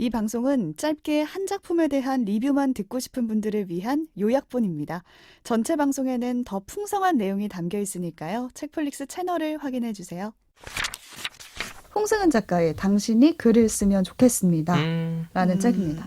이 방송은 짧게 한 작품에 대한 리뷰만 듣고 싶은 분들을 위한 요약본입니다. 전체 방송에는 더 풍성한 내용이 담겨 있으니까요. 책플릭스 채널을 확인해 주세요. 홍승은 작가의 당신이 글을 쓰면 좋겠습니다. 라는 책입니다.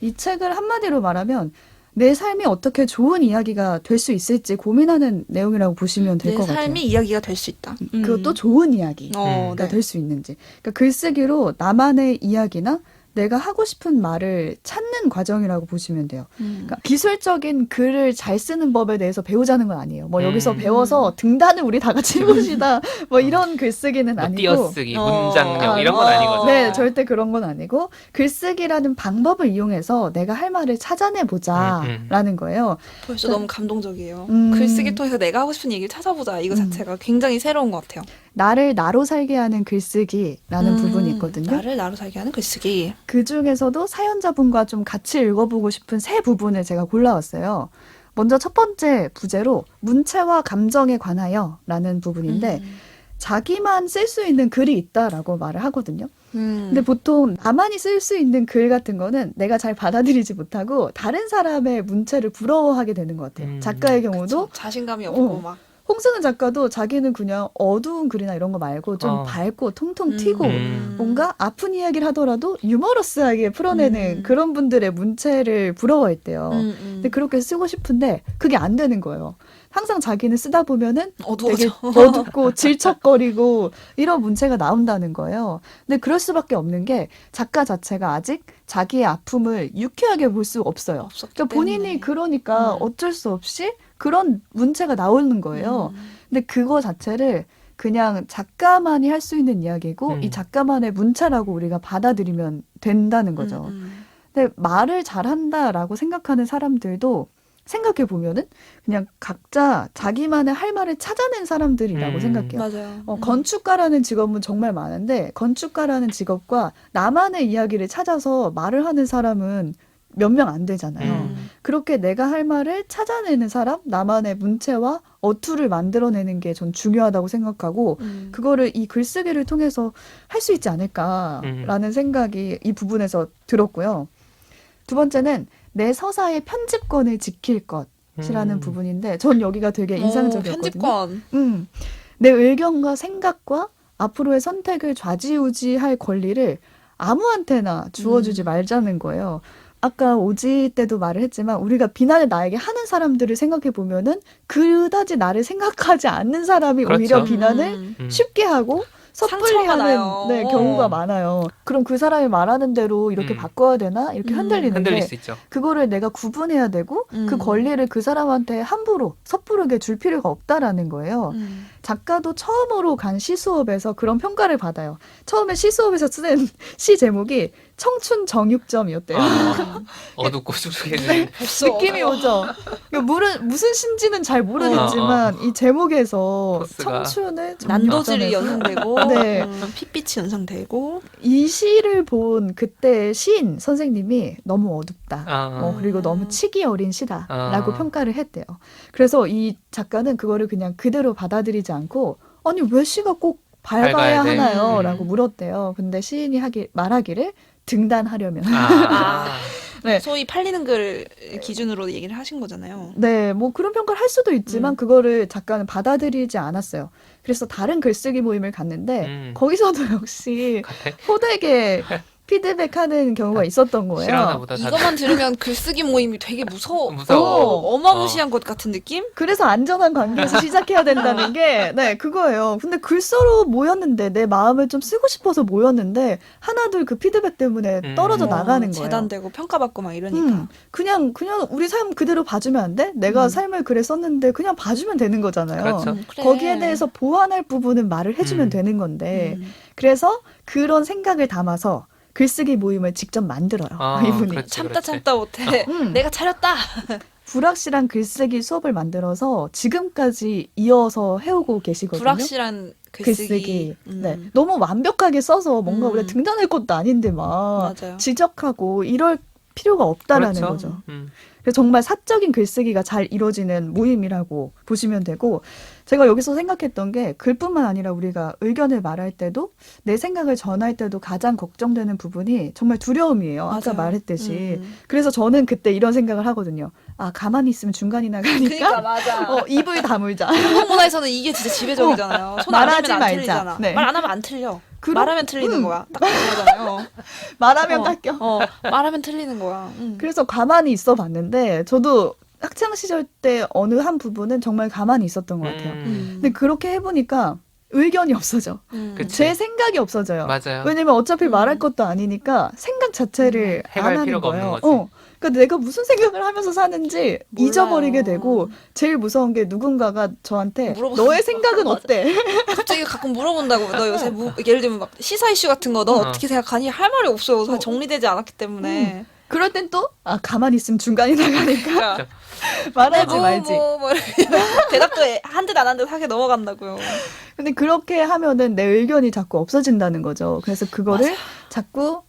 이 책을 한마디로 말하면 내 삶이 어떻게 좋은 이야기가 될 수 있을지 고민하는 내용이라고 보시면 될 것 같아요. 내 삶이 이야기가 될 수 있다. 그것도 좋은 이야기가 네. 될 수 있는지. 그러니까 글쓰기로 나만의 이야기나 내가 하고 싶은 말을 찾는 과정이라고 보시면 돼요. 그러니까 기술적인 글을 잘 쓰는 법에 대해서 배우자는 건 아니에요. 뭐 여기서 배워서 등단을 우리 다 같이 해봅시다. 뭐 이런 글쓰기는 뭐 아니고. 띄어쓰기, 문장력 이런 건 아니거든요. 네, 절대 그런 건 아니고 글쓰기라는 방법을 이용해서 내가 할 말을 찾아내보자라는 거예요. 벌써 너무 감동적이에요. 음. 글쓰기 통해서 내가 하고 싶은 얘기를 찾아보자. 이거 자체가 굉장히 새로운 것 같아요. 나를 나로 살게 하는 글쓰기라는 부분이 있거든요. 나를 나로 살게 하는 글쓰기. 그 중에서도 사연자분과 좀 같이 읽어보고 싶은 세 부분을 제가 골라왔어요. 먼저 첫 번째 부제로 문체와 감정에 관하여 라는 부분인데 자기만 쓸 수 있는 글이 있다라고 말을 하거든요. 근데 보통 나만이 쓸 수 있는 글 같은 거는 내가 잘 받아들이지 못하고 다른 사람의 문체를 부러워하게 되는 것 같아요. 작가의 경우도 그쵸. 자신감이 없고 어. 막. 홍승은 작가도 자기는 그냥 어두운 글이나 이런 거 말고 좀 밝고 통통 튀고 뭔가 아픈 이야기를 하더라도 유머러스하게 풀어내는 그런 분들의 문체를 부러워했대요. 근데 그렇게 쓰고 싶은데 그게 안 되는 거예요. 항상 자기는 쓰다 보면은 되게 어두워져. 어둡고 질척거리고 이런 문체가 나온다는 거예요. 근데 그럴 수밖에 없는 게 작가 자체가 아직 자기의 아픔을 유쾌하게 볼 수 없어요. 없었기 그러니까 본인이 때문에. 그러니까 어쩔 수 없이 그런 문체가 나오는 거예요. 근데 그거 자체를 그냥 작가만이 할 수 있는 이야기고 이 작가만의 문체라고 우리가 받아들이면 된다는 거죠. 근데 말을 잘한다라고 생각하는 사람들도 생각해 보면은 그냥 각자 자기만의 할 말을 찾아낸 사람들이라고 생각해요. 맞아요. 건축가라는 직업은 정말 많은데 건축가라는 직업과 나만의 이야기를 찾아서 말을 하는 사람은 몇 명 안 되잖아요. 그렇게 내가 할 말을 찾아내는 사람, 나만의 문체와 어투를 만들어내는 게 전 중요하다고 생각하고 그거를 이 글쓰기를 통해서 할 수 있지 않을까라는 생각이 이 부분에서 들었고요. 두 번째는 내 서사의 편집권을 지킬 것이라는 부분인데 전 여기가 되게 인상적이었거든요. 편집권. 내 의견과 생각과 앞으로의 선택을 좌지우지할 권리를 아무한테나 주어주지 말자는 거예요. 아까 오지 때도 말을 했지만 우리가 비난을 나에게 하는 사람들을 생각해 보면은 그다지 나를 생각하지 않는 사람이 그렇죠. 오히려 비난을 쉽게 하고 섣불리 상처가 하는 나요. 경우가 많아요. 그럼 그 사람이 말하는 대로 이렇게 바꿔야 되나? 이렇게 흔들릴 흔들리는데 수 있죠. 그거를 내가 구분해야 되고 그 권리를 그 사람한테 함부로 섣부르게 줄 필요가 없다라는 거예요. 작가도 처음으로 간 시수업에서 그런 평가를 받아요. 처음에 시수업에서 쓴 시 제목이 청춘 정육점이었대요. 어둡고 촉촉해지는. 느낌이 오죠. 무슨 신지는 잘 모르겠지만 이 제목에서 포스가. 청춘을 난도질이 정육점에서 연상되고 네. 핏빛이 연상되고 이 시를 본 그때 시인 선생님이 너무 어둡다. 그리고 너무 치기 어린 시다라고 평가를 했대요. 그래서 이 작가는 그거를 그냥 그대로 받아들이지 않고 아니 왜 시가 꼭 밝아야 돼? 하나요? 라고 물었대요. 근데 시인이 말하기를 등단하려면. 네. 소위 팔리는 글 기준으로 얘기를 하신 거잖아요. 네, 뭐 그런 평가를 할 수도 있지만 그거를 작가는 받아들이지 않았어요. 그래서 다른 글쓰기 모임을 갔는데 거기서도 역시 호되게 피드백하는 경우가 있었던 거예요. 싫어하나 보다. 이것만 들으면 글쓰기 모임이 되게 무서워. 어마무시한 것 같은 느낌? 그래서 안전한 관계에서 시작해야 된다는 게 그거예요. 근데 글쓰러 모였는데 내 마음을 좀 쓰고 싶어서 모였는데 하나둘 그 피드백 때문에 떨어져 나가는 거예요. 재단되고 평가받고 막 이러니까. 그냥 우리 삶 그대로 봐주면 안 돼? 내가 삶을 그래 썼는데 그냥 봐주면 되는 거잖아요. 그렇죠. 그래. 거기에 대해서 보완할 부분은 말을 해주면 되는 건데 그래서 그런 생각을 담아서 글쓰기 모임을 직접 만들어요. 이분이. 그렇지, 참다 못해. 내가 차렸다. 불확실한 글쓰기 수업을 만들어서 지금까지 이어서 해오고 계시거든요. 불확실한 글쓰기. 네. 너무 완벽하게 써서 뭔가 우리가 등단할 것도 아닌데 막 맞아요. 지적하고 이럴 필요가 없다라는 그렇죠. 거죠. 그래서 정말 사적인 글쓰기가 잘 이루어지는 모임이라고 보시면 되고 제가 여기서 생각했던 게 글뿐만 아니라 우리가 의견을 말할 때도 내 생각을 전할 때도 가장 걱정되는 부분이 정말 두려움이에요. 아까 맞아요. 말했듯이. 그래서 저는 그때 이런 생각을 하거든요. 아 가만히 있으면 중간이 나가니까 그러니까 맞아. 입을 다물자. 한국 문화에서는 이게 진짜 지배적이잖아요. 손 안 말하지 하면 안 말자. 틀리잖아. 네. 말 안 하면 안 틀려. 그럼- 말하면 틀리는 거야. 딱 그거잖아요. 말하면 깎여. 말하면 틀리는 거야. 그래서 가만히 있어 봤는데 저도 학창 시절 때 어느 한 부분은 정말 가만히 있었던 것 같아요. 근데 그렇게 해보니까 의견이 없어져. 그치. 제 생각이 없어져요. 맞아요. 왜냐면 어차피 말할 것도 아니니까 생각 자체를 안 해갈 하는 필요가 거예요. 없는 거지. 그러니까 내가 무슨 생각을 하면서 사는지 몰라요. 잊어버리게 되고 제일 무서운 게 누군가가 저한테 물어보는 너의 거. 생각은 맞아. 어때? 갑자기 가끔 물어본다고. 너 요새 예를 들면 막 시사 이슈 같은 거 너 어떻게 생각하니? 할 말이 없어요. 다 정리되지 않았기 때문에. 그럴 땐 또 가만히 있으면 중간이 나가니까 그러니까 말하지 말지. 이렇게 대답도 한 듯 안 한 듯 하게 넘어간다고요. 근데 그렇게 하면은 내 의견이 자꾸 없어진다는 거죠. 그래서 그거를 자꾸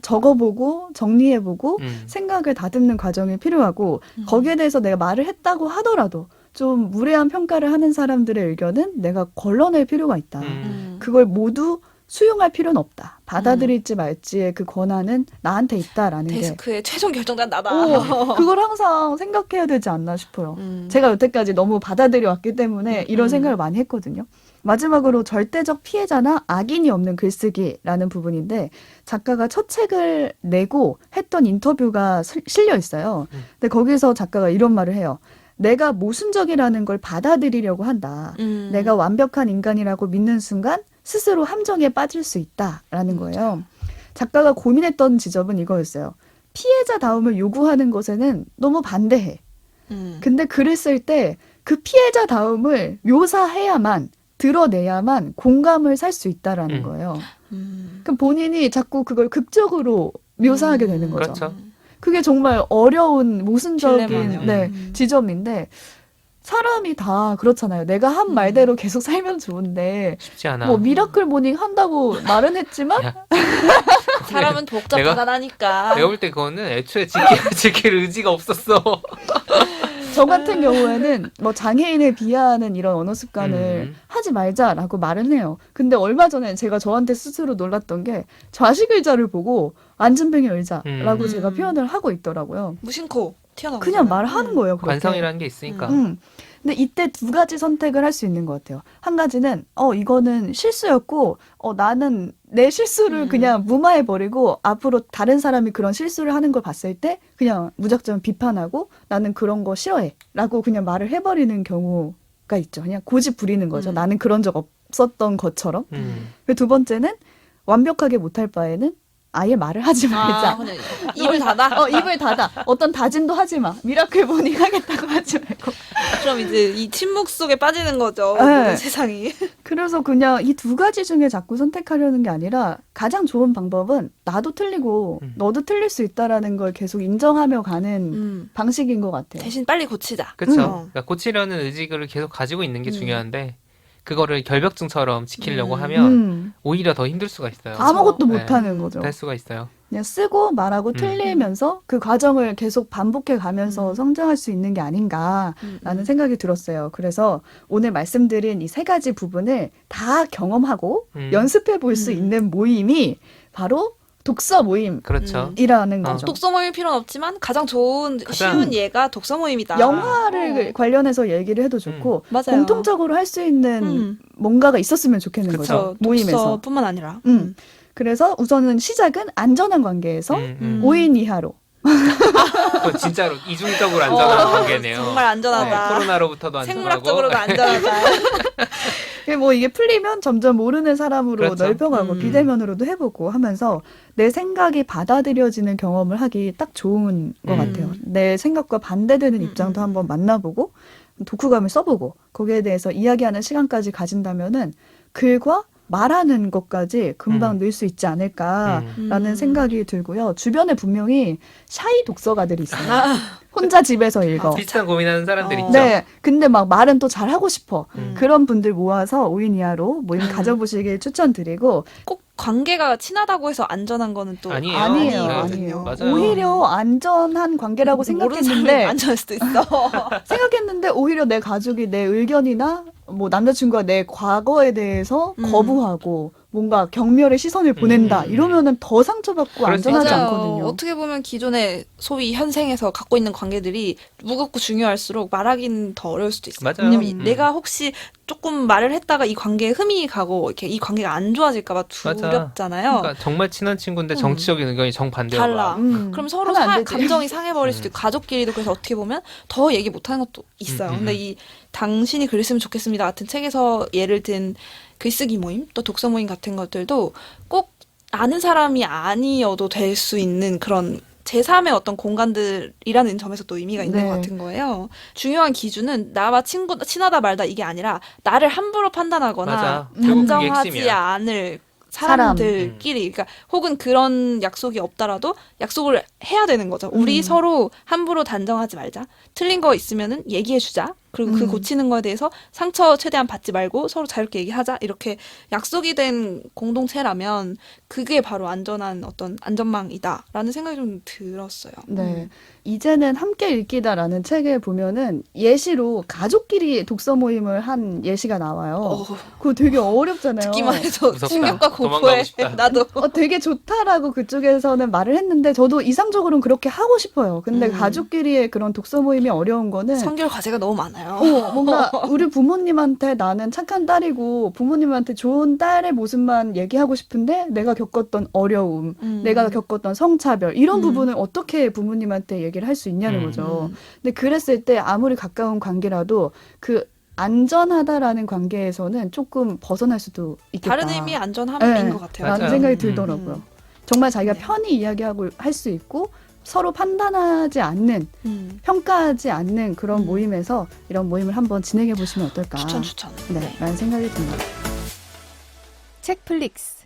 적어보고 정리해보고 생각을 다듬는 과정이 필요하고 거기에 대해서 내가 말을 했다고 하더라도 좀 무례한 평가를 하는 사람들의 의견은 내가 걸러낼 필요가 있다. 그걸 모두 수용할 필요는 없다. 받아들일지 말지의 그 권한은 나한테 있다라는 게 데스크의 최종 결정단 나다. 그걸 항상 생각해야 되지 않나 싶어요. 제가 여태까지 너무 받아들여 왔기 때문에 이런 생각을 많이 했거든요. 마지막으로 절대적 피해자나 악인이 없는 글쓰기라는 부분인데 작가가 첫 책을 내고 했던 인터뷰가 실려 있어요. 근데 거기서 작가가 이런 말을 해요. 내가 모순적이라는 걸 받아들이려고 한다. 내가 완벽한 인간이라고 믿는 순간 스스로 함정에 빠질 수 있다라는 거예요. 작가가 고민했던 지점은 이거였어요. 피해자다움을 요구하는 것에는 너무 반대해. 근데 글을 쓸 때 그 피해자다움을 묘사해야만 드러내야만 공감을 살 수 있다라는 거예요. 그럼 본인이 자꾸 그걸 극적으로 묘사하게 되는 거죠. 그렇죠. 그게 정말 어려운 모순적인 딜레마네요. 지점인데 사람이 다 그렇잖아요. 내가 한 말대로 계속 살면 좋은데 쉽지 않아. 뭐 미라클 모닝 한다고 말은 했지만 야, 사람은 복잡하다니까. 내가 볼 때 그거는 애초에 지킬 의지가 없었어. 저 같은 경우에는 뭐 장애인을 비하하는 이런 언어 습관을 하지 말자라고 말은 해요. 근데 얼마 전에 제가 저한테 스스로 놀랐던 게 좌식 의자를 보고 앉은뱅이 의자라고 제가 표현을 하고 있더라고요. 무심코 튀어나온 그냥 거잖아요. 말하는 거예요. 그렇게. 관성이라는 게 있으니까. 근데 이때 두 가지 선택을 할 수 있는 것 같아요. 한 가지는 이거는 실수였고 나는 내 실수를 그냥 무마해버리고 앞으로 다른 사람이 그런 실수를 하는 걸 봤을 때 그냥 무작정 비판하고 나는 그런 거 싫어해 라고 그냥 말을 해버리는 경우가 있죠. 그냥 고집 부리는 거죠. 나는 그런 적 없었던 것처럼. 그리고 두 번째는 완벽하게 못할 바에는 아예 말을 하지 말자. 그냥 입을 닫아. 입을 닫아. 어떤 다짐도 하지 마. 미라클 모닝 하겠다고 하지 말고. 그럼 이제 이 침묵 속에 빠지는 거죠. 네. 모든 세상이. 그래서 그냥 이 두 가지 중에 자꾸 선택하려는 게 아니라 가장 좋은 방법은 나도 틀리고 너도 틀릴 수 있다라는 걸 계속 인정하며 가는 방식인 것 같아요. 대신 빨리 고치자. 그렇죠. 그러니까 고치려는 의지를 계속 가지고 있는 게 중요한데 그거를 결벽증처럼 지키려고 하면 오히려 더 힘들 수가 있어요. 아무것도 네. 못하는 거죠. 할 수가 있어요. 그냥 쓰고 말하고 틀리면서 그 과정을 계속 반복해 가면서 성장할 수 있는 게 아닌가라는 생각이 들었어요. 그래서 오늘 말씀드린 이 세 가지 부분을 다 경험하고 연습해 볼 수 있는 모임이 바로 독서 모임이라는 그렇죠. 거죠. 독서 모임일 필요는 없지만 가장 좋은 쉬운 예가 독서 모임이다. 영화를 관련해서 얘기를 해도 좋고 맞아요. 공통적으로 할 수 있는 뭔가가 있었으면 좋겠는 그쵸. 거죠. 모임에서. 독서뿐만 아니라. 그래서 우선은 시작은 안전한 관계에서 5인 이하로. 그거 진짜로 이중적으로 안전한 관계네요. 정말 안전하다. 코로나로부터도 안전하고. 생물학적으로도 안전하다. 뭐 이게 풀리면 점점 모르는 사람으로 그렇죠. 넓혀가고 비대면으로도 해보고 하면서 내 생각이 받아들여지는 경험을 하기 딱 좋은 것 같아요. 내 생각과 반대되는 입장도 한번 만나보고 독후감을 써보고 거기에 대해서 이야기하는 시간까지 가진다면은 글과 말하는 것까지 금방 늘 수 있지 않을까라는 생각이 들고요. 주변에 분명히 샤이 독서가들이 있어요. 혼자 집에서 읽어. 비슷한 고민하는 사람들 있죠. 네. 근데 막 말은 또 잘하고 싶어. 그런 분들 모아서 5인 이하로 모임 가져보시길 추천드리고 꼭 관계가 친하다고 해서 안전한 거는 또 아니에요. 아니에요. 네, 아니에요. 맞아요. 오히려 안전한 관계라고 모르는 사람이 생각했는데 안전할 수도 있어. 생각했는데 오히려 내 가족이 내 의견이나 뭐 남자친구가 내 과거에 대해서 거부하고 뭔가 경멸의 시선을 보낸다 이러면은 더 상처받고 그럴 수 안전하지 맞아요. 않거든요. 어떻게 보면 기존의 소위 현생에서 갖고 있는 관계들이 무겁고 중요할수록 말하기는 더 어려울 수도 있어요. 맞아요. 왜냐면 내가 혹시 조금 말을 했다가 이 관계에 흠이 가고 이렇게 이 관계가 안 좋아질까봐 맞아. 두렵잖아요. 그러니까 정말 친한 친구인데 정치적인 의견이 정반대로 달라. 하면 그럼 서로 안 되지. 감정이 상해버릴 수도 있고 가족끼리도 그래서 어떻게 보면 더 얘기 못하는 것도 있어요. 근데 이 당신이 그랬으면 좋겠습니다 같은 책에서 예를 든 글쓰기 모임 또 독서 모임 같은 것들도 꼭 아는 사람이 아니어도 될 수 있는 그런 제3의 어떤 공간들이라는 점에서 또 의미가 있는 네. 것 같은 거예요. 중요한 기준은 나와 친하다 말다 이게 아니라 나를 함부로 판단하거나 맞아. 결국 그게 단정하지 핵심이야. 않을 사람들끼리 그러니까 혹은 그런 약속이 없더라도 약속을 해야 되는 거죠. 우리 서로 함부로 단정하지 말자. 틀린 거 있으면은 얘기해 주자. 그리고 그 고치는 거에 대해서 상처 최대한 받지 말고 서로 자유롭게 얘기하자. 이렇게 약속이 된 공동체라면 그게 바로 안전한 어떤 안전망이다라는 생각이 좀 들었어요. 네. 이제는 함께 읽기다라는 책에 보면은 예시로 가족끼리 독서 모임을 한 예시가 나와요. 그거 되게 어렵잖아요. 듣기만 해도 무섭다. 충격과 도망가고 공포에 싶다. 나도 되게 좋다라고 그쪽에서는 말을 했는데 저도 이상적으로는 그렇게 하고 싶어요. 근데 가족끼리의 그런 독서 모임이 어려운 거는 성결 과제가 너무 많아요. 뭔가 우리 부모님한테 나는 착한 딸이고 부모님한테 좋은 딸의 모습만 얘기하고 싶은데 내가 겪었던 어려움, 내가 겪었던 성차별 이런 부분을 어떻게 부모님한테 얘기를 할 수 있냐는 거죠. 근데 그랬을 때 아무리 가까운 관계라도 그 안전하다라는 관계에서는 조금 벗어날 수도 있겠다. 다른 의미의 안전함인 네. 것 같아요. 라는 맞아요. 생각이 들더라고요. 정말 자기가 네. 편히 이야기하고 할 수 있고 서로 판단하지 않는 평가하지 않는 그런 모임에서 이런 모임을 한번 진행해 보시면 어떨까? 추천. 네, 라는 생각이 듭니다. 책플릭스